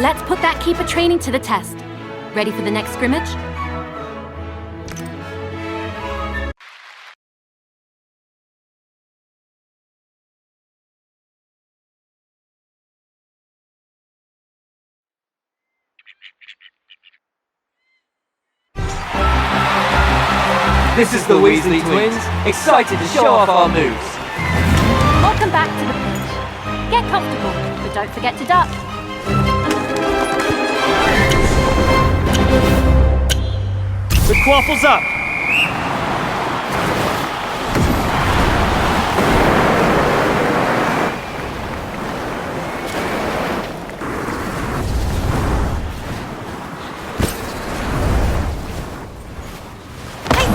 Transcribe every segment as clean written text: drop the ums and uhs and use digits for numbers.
Let's put that keeper training to the test. Ready for the next scrimmage? This is the Weasley twins, excited to show off our moves. Welcome back to the pitch. Get comfortable, but don't forget to duck. The quaffle's up.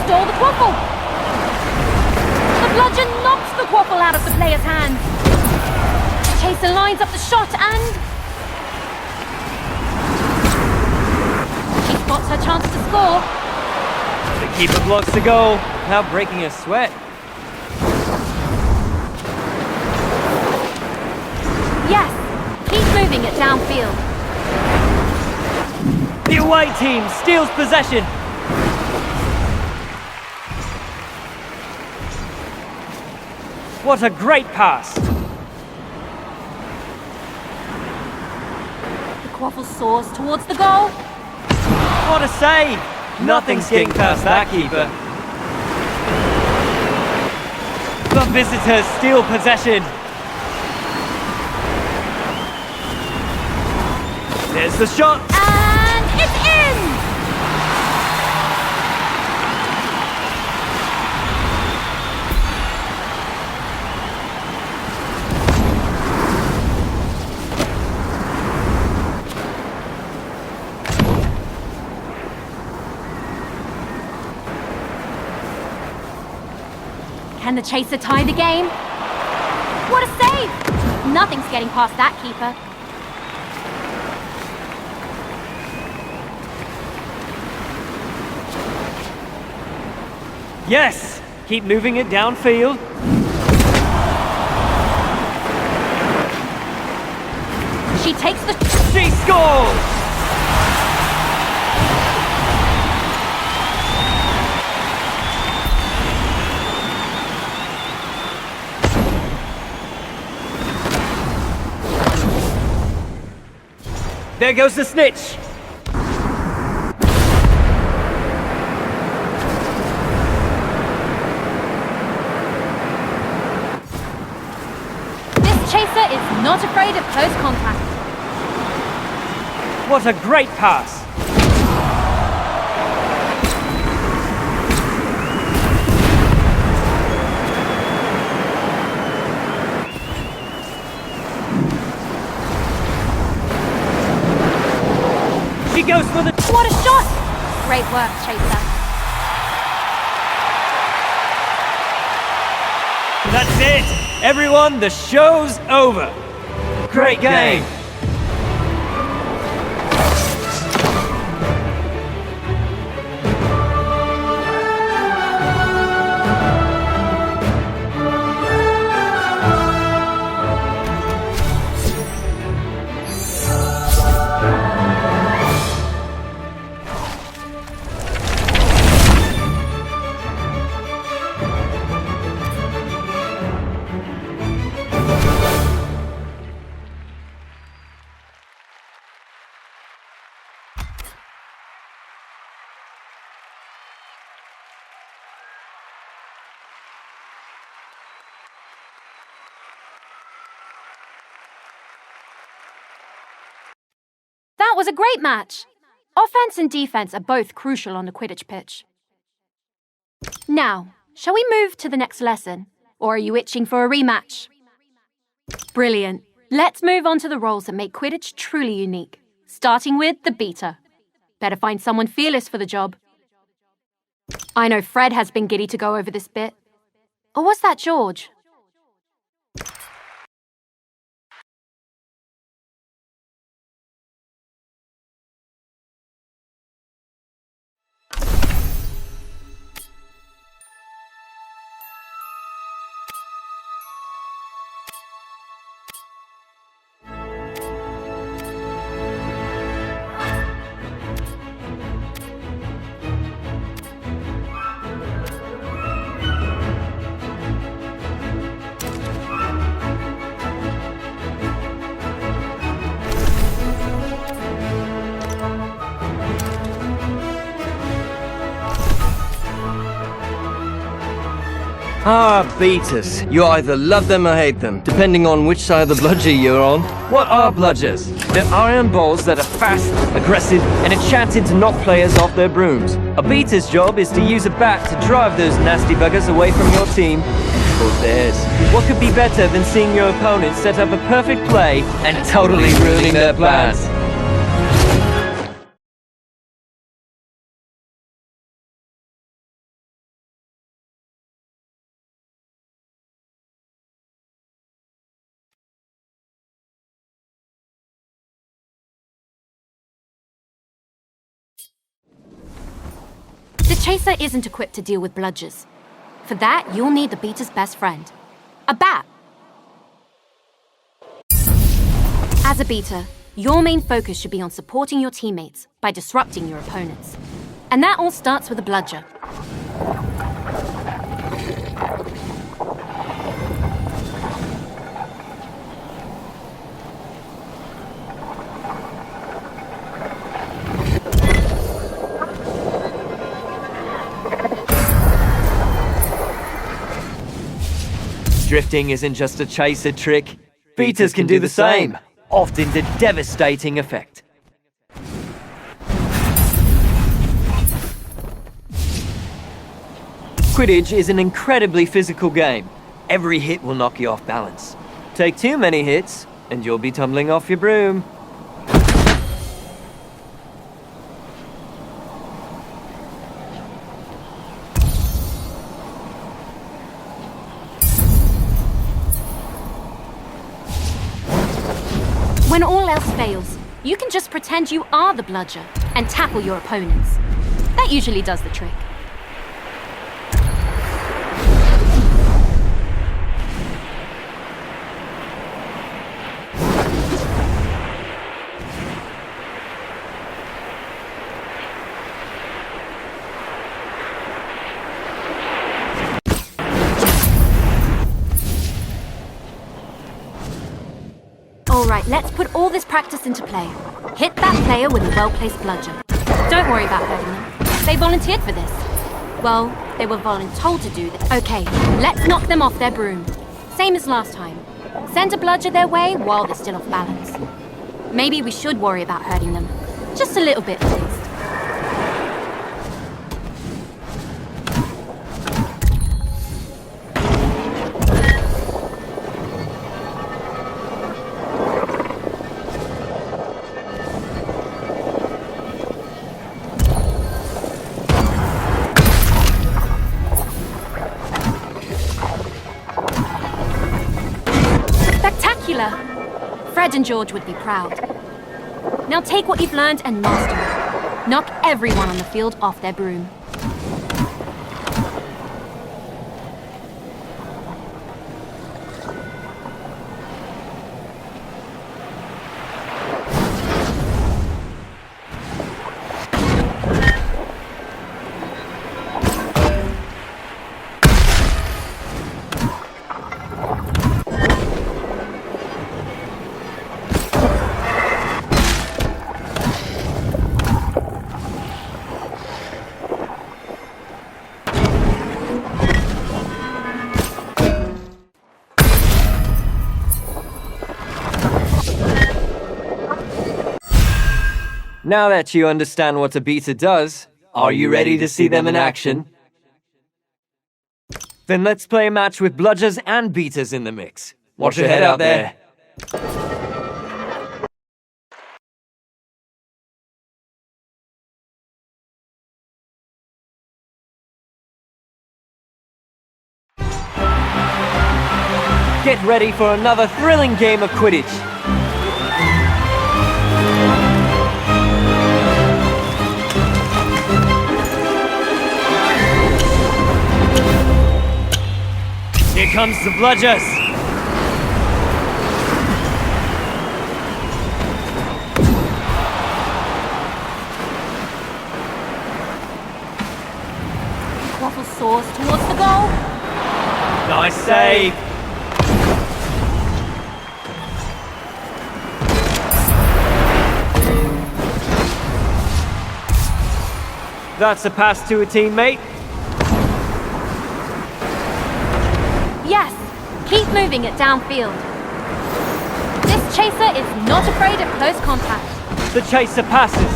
Stole the quaffle! The bludgeon knocks the quaffle out of the player's hands. Chaser lines up the shot and... she spots her chance to score. The keeper blocks the goal, now breaking a sweat. Yes, keep moving it downfield. The away team steals possession. What a great pass! The quaffle soars towards the goal. What a save! Nothing's getting past that keeper. The visitors steal possession. There's the shot. And it's in! Can the chaser tie the game? What a save! Nothing's getting past that keeper. Yes! Keep moving it downfield. She takes the... She scores! There goes the snitch! This chaser is not afraid of close contact. What a great pass! She goes for the... What a shot! Great work, chaser. That's it! Everyone, the show's over! Great game! That was a great match. Offense and defense are both crucial on the Quidditch pitch. Now, shall we move to the next lesson? Or are you itching for a rematch? Brilliant. Let's move on to the roles that make Quidditch truly unique. Starting with the beater. Better find someone fearless for the job. I know Fred has been giddy to go over this bit. Or was that George? Ah, beaters. You either love them or hate them, depending on which side of the bludger you're on. What are bludgers? They're iron balls that are fast, aggressive, and enchanted to knock players off their brooms. A beater's job is to use a bat to drive those nasty buggers away from your team or theirs. What could be better than seeing your opponent set up a perfect play and totally ruining their plans? The Chaser isn't equipped to deal with bludgers. For that, you'll need the beater's best friend, a bat. As a beater, your main focus should be on supporting your teammates by disrupting your opponents. And that all starts with a bludger. Drifting isn't just a chaser trick. Beaters can do the same, often to devastating effect. Quidditch is an incredibly physical game. Every hit will knock you off balance. Take too many hits, and you'll be tumbling off your broom. When all else fails, you can just pretend you are the bludger and tackle your opponents. That usually does the trick. Alright, let's put all this practice into play. Hit that player with a well-placed bludger. Don't worry about hurting them. They volunteered for this. Well, they were voluntold to do this. Okay, let's knock them off their broom. Same as last time. Send a bludger their way while they're still off balance. Maybe we should worry about hurting them. Just a little bit at least. Fred and George would be proud. Now take what you've learned and master it. Knock everyone on the field off their broom. Now that you understand what a beater does, are you ready to see them in action? Then let's play a match with bludgers and beaters in the mix. Watch your head out there. Get ready for another thrilling game of Quidditch. Here comes the bludgers! Waffle soars towards the goal. Nice save! That's a pass to a teammate. moving it downfield. This chaser is not afraid of close contact. The chaser passes.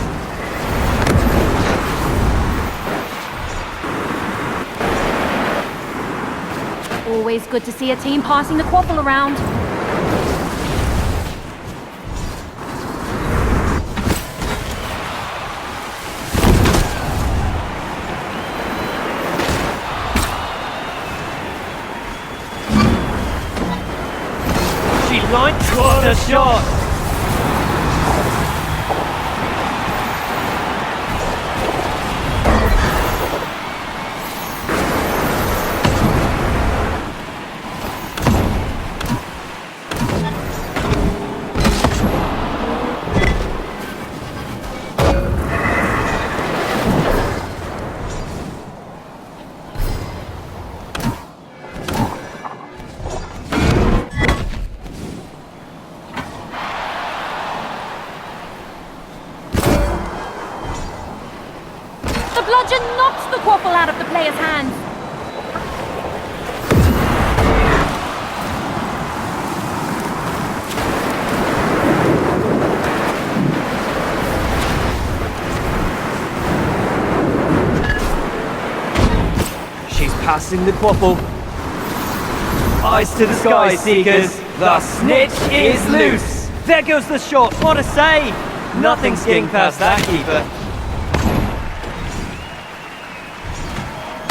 Always good to see a team passing the quaffle around. She lined what a shot! The bludgeon knocks the quaffle out of the player's hands. She's passing the quaffle. Eyes to the sky, Seekers. The snitch is loose. There goes the shot. What a save! Nothing's getting past that keeper.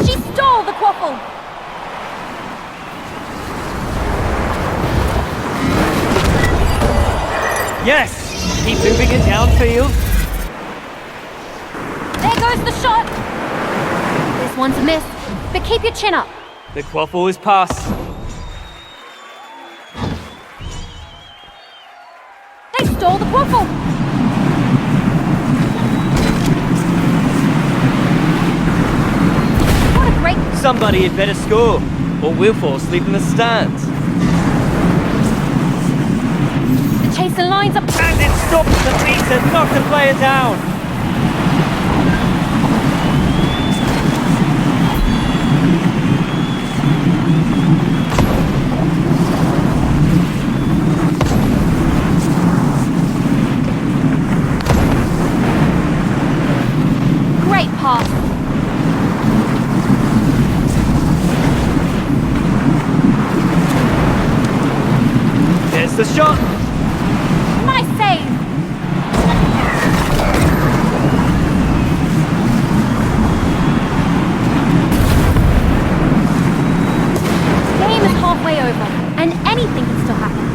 She stole the quaffle. Yes! Keep moving it downfield. There goes the shot. This one's a miss, but keep your chin up. The quaffle is passed. They stole the quaffle. What a great... Somebody had better score, or we'll fall asleep in the stands. The chaser lines up... And it stops the beat and knocks the player down. Great pass. There's the shot. Nice save. Game is halfway over, and anything can still happen.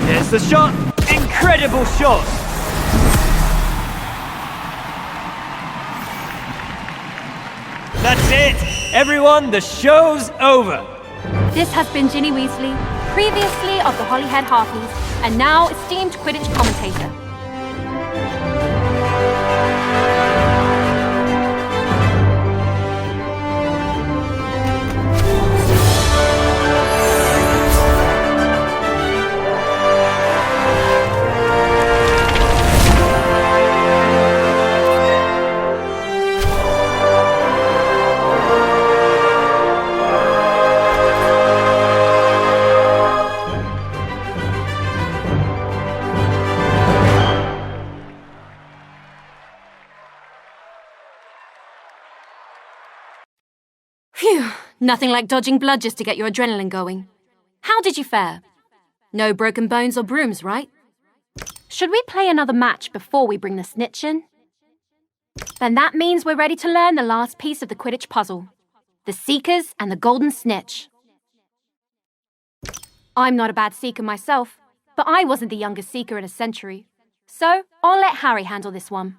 There's the shot. Incredible shot. That's it. Everyone, the show's over. This has been Ginny Weasley, previously of the Holyhead Harpies, and now esteemed Quidditch commentator. Phew, nothing like dodging bludgers to get your adrenaline going. How did you fare? No broken bones or brooms, right? Should we play another match before we bring the snitch in? Then that means we're ready to learn the last piece of the Quidditch puzzle. The Seekers and the Golden Snitch. I'm not a bad Seeker myself, but I wasn't the youngest Seeker in a century. So I'll let Harry handle this one.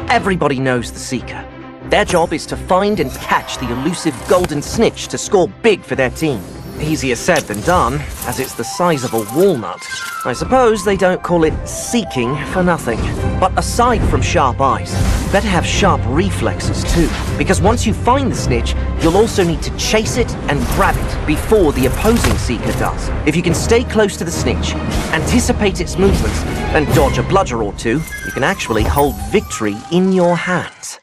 Everybody knows the Seeker. Their job is to find and catch the elusive Golden Snitch to score big for their team. Easier said than done, as it's the size of a walnut. I suppose they don't call it seeking for nothing. But aside from sharp eyes, you better have sharp reflexes too. Because once you find the snitch, you'll also need to chase it and grab it before the opposing seeker does. If you can stay close to the snitch, anticipate its movements, and dodge a bludger or two, you can actually hold victory in your hands.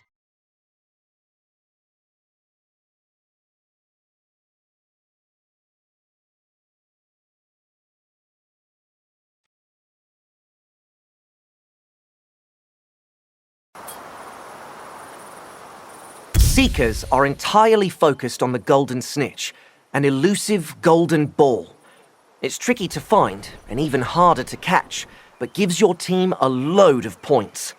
Seekers are entirely focused on the golden snitch, an elusive golden ball. It's tricky to find and even harder to catch, but gives your team a load of points.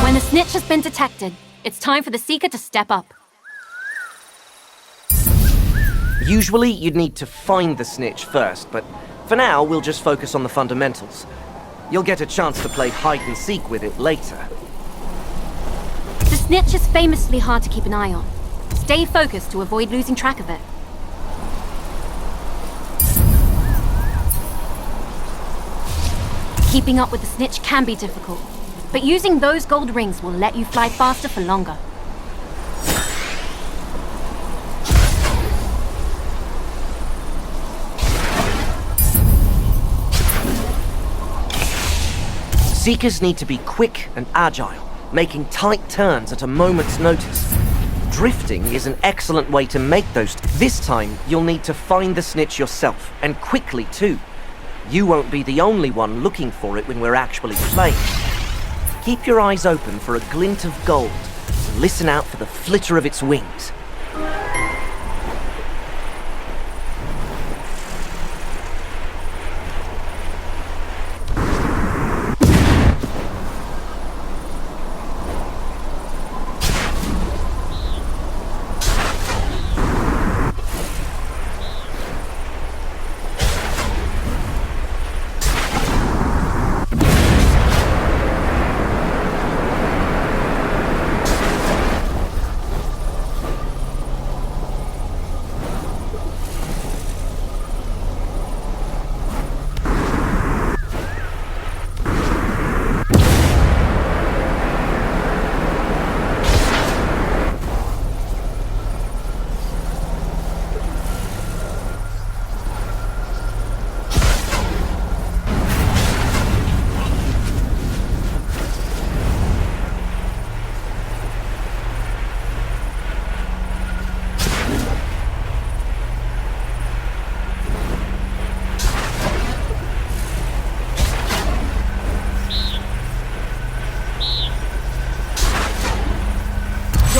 When the snitch has been detected, it's time for the seeker to step up. Usually you'd need to find the snitch first, but for now we'll just focus on the fundamentals. You'll get a chance to play hide and seek with it later. The snitch is famously hard to keep an eye on. Stay focused to avoid losing track of it. Keeping up with the snitch can be difficult, but using those gold rings will let you fly faster for longer. Seekers need to be quick and agile, making tight turns at a moment's notice. Drifting is an excellent way to make those. This time, you'll need to find the snitch yourself, and quickly too. You won't be the only one looking for it when we're actually playing. Keep your eyes open for a glint of gold, and listen out for the flitter of its wings.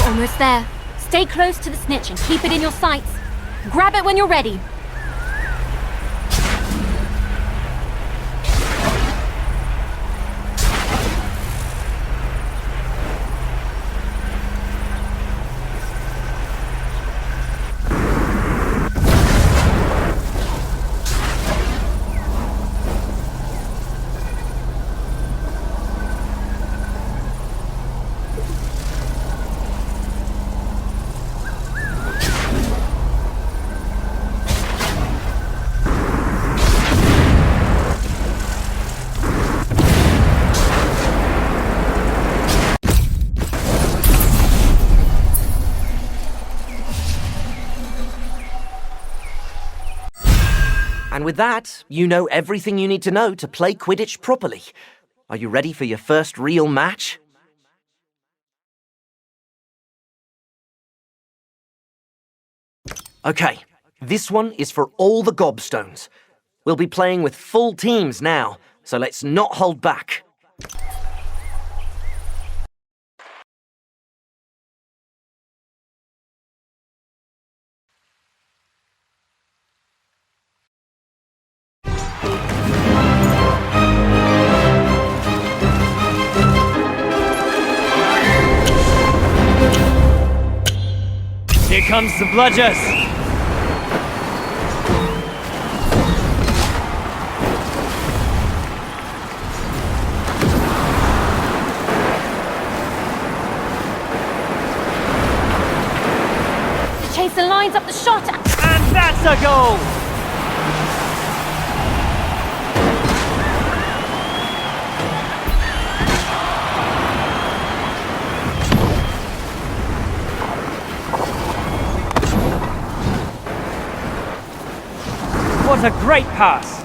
Almost there. Stay close to the snitch and keep it in your sights. Grab it when you're ready. And with that, you know everything you need to know to play Quidditch properly. Are you ready for your first real match? Okay, this one is for all the gobstones. We'll be playing with full teams now, so let's not hold back. Here comes the bludgers! lines up the shot. And that's a goal! What a great pass!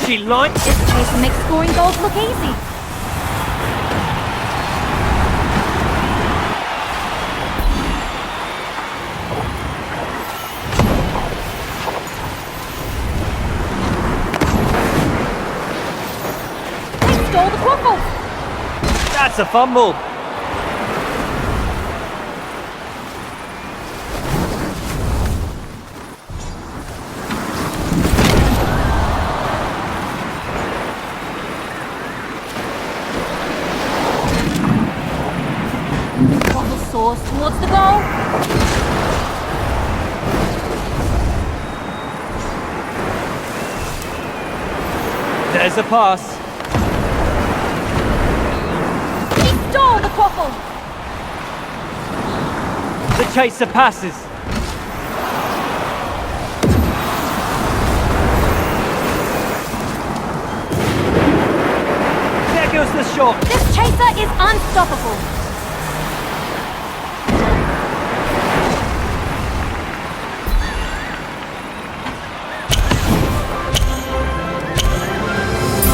She lined. This chaser makes scoring goals look easy. They stole the quaffle. That's a fumble. Quaffle soars towards the goal. There's a pass. Stole the quaffle. The chaser passes. There goes the shot. This chaser is unstoppable.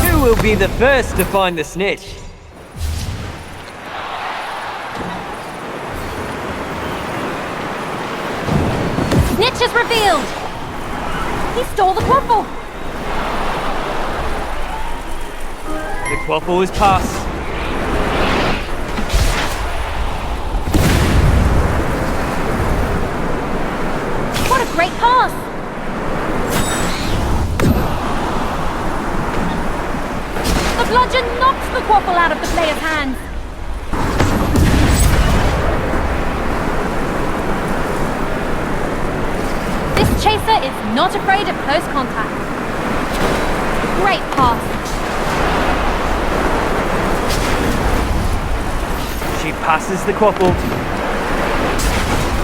Who will be the first to find the snitch? Snitch is revealed. He stole the quaffle. The quaffle is passed. What a great pass. The bludgeon knocks the quaffle out of the player's hands. This chaser is not afraid of close contact. Great pass. She passes the quaffle.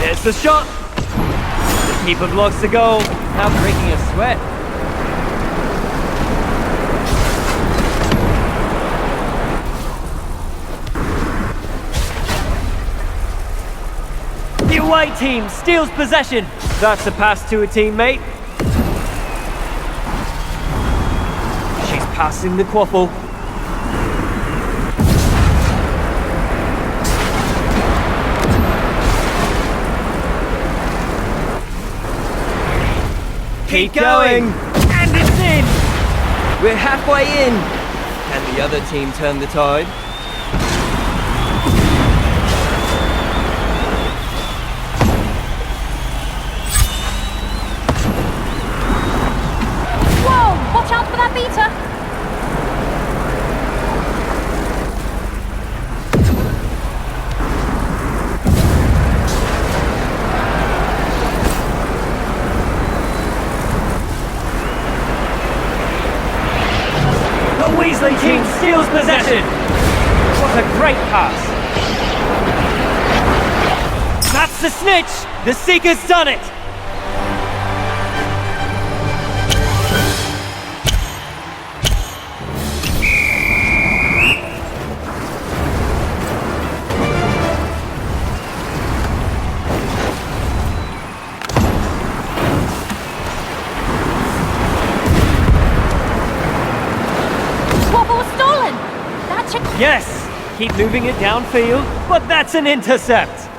There's the shot. The keeper blocks the goal. Now breaking a sweat. The away team steals possession. That's a pass to a teammate. She's passing the quaffle. Keep going! And it's in! We're halfway in. Can the other team turn the tide? Whoa! Watch out for that beater! The Weasley team steals possession! What a great pass! That's the snitch! The Seeker's done it! Yes! Keep moving it downfield, but that's an intercept!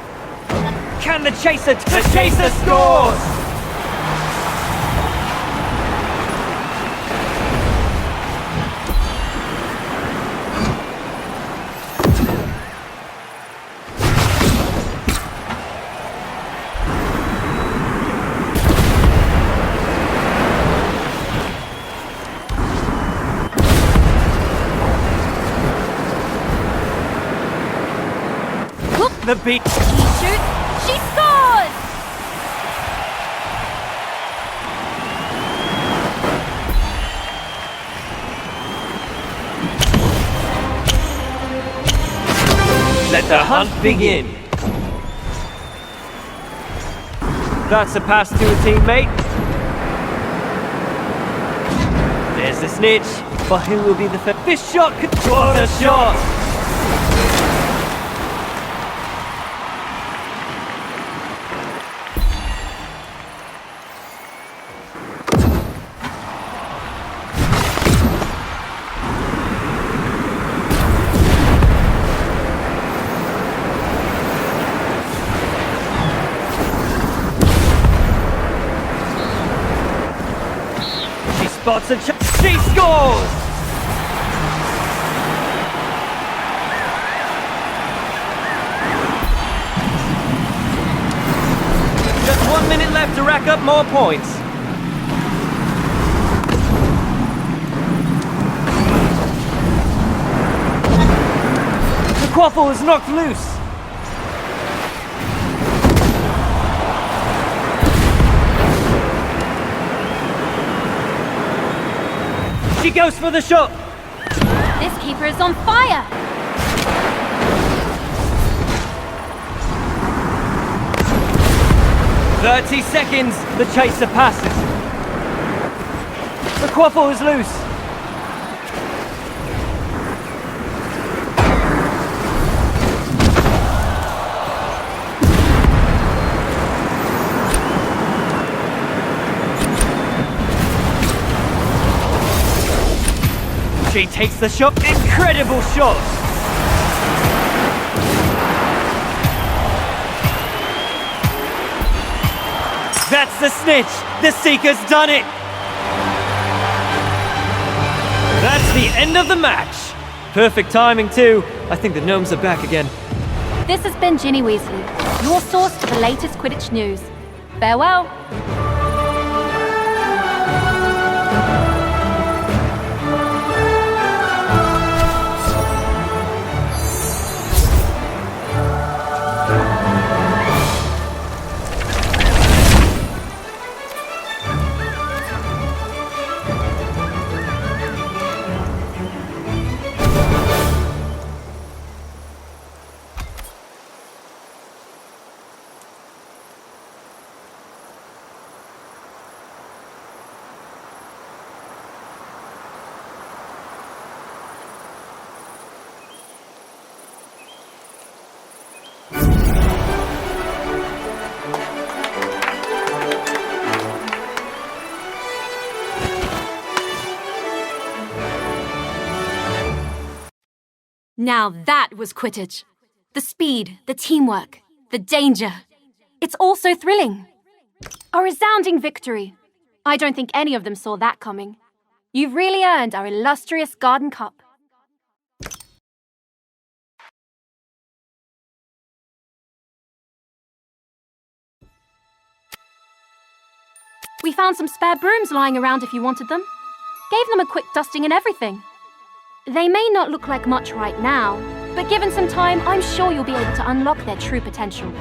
Can the chaser... The chaser scores! The beat. She shoots. She scores! hunt begin. That's a pass to a teammate. There's the snitch. But who will be the first? This shot could... What a shot! Spots a chance. She scores! Just 1 minute left to rack up more points. The quaffle is knocked loose. She goes for the shot! This keeper is on fire! "30 seconds, the chaser passes. The quaffle is loose. She takes the shot. Incredible shot! That's the snitch! The Seeker's done it! That's the end of the match! Perfect timing too. I think the gnomes are back again. This has been Ginny Weasley, your source for the latest Quidditch news. Farewell! Now that was Quidditch. The speed, the teamwork, the danger. It's all so thrilling. A resounding victory. I don't think any of them saw that coming. You've really earned our illustrious Garden Cup. We found some spare brooms lying around if you wanted them. Gave them a quick dusting and everything. They may not look like much right now, but given some time, I'm sure you'll be able to unlock their true potential.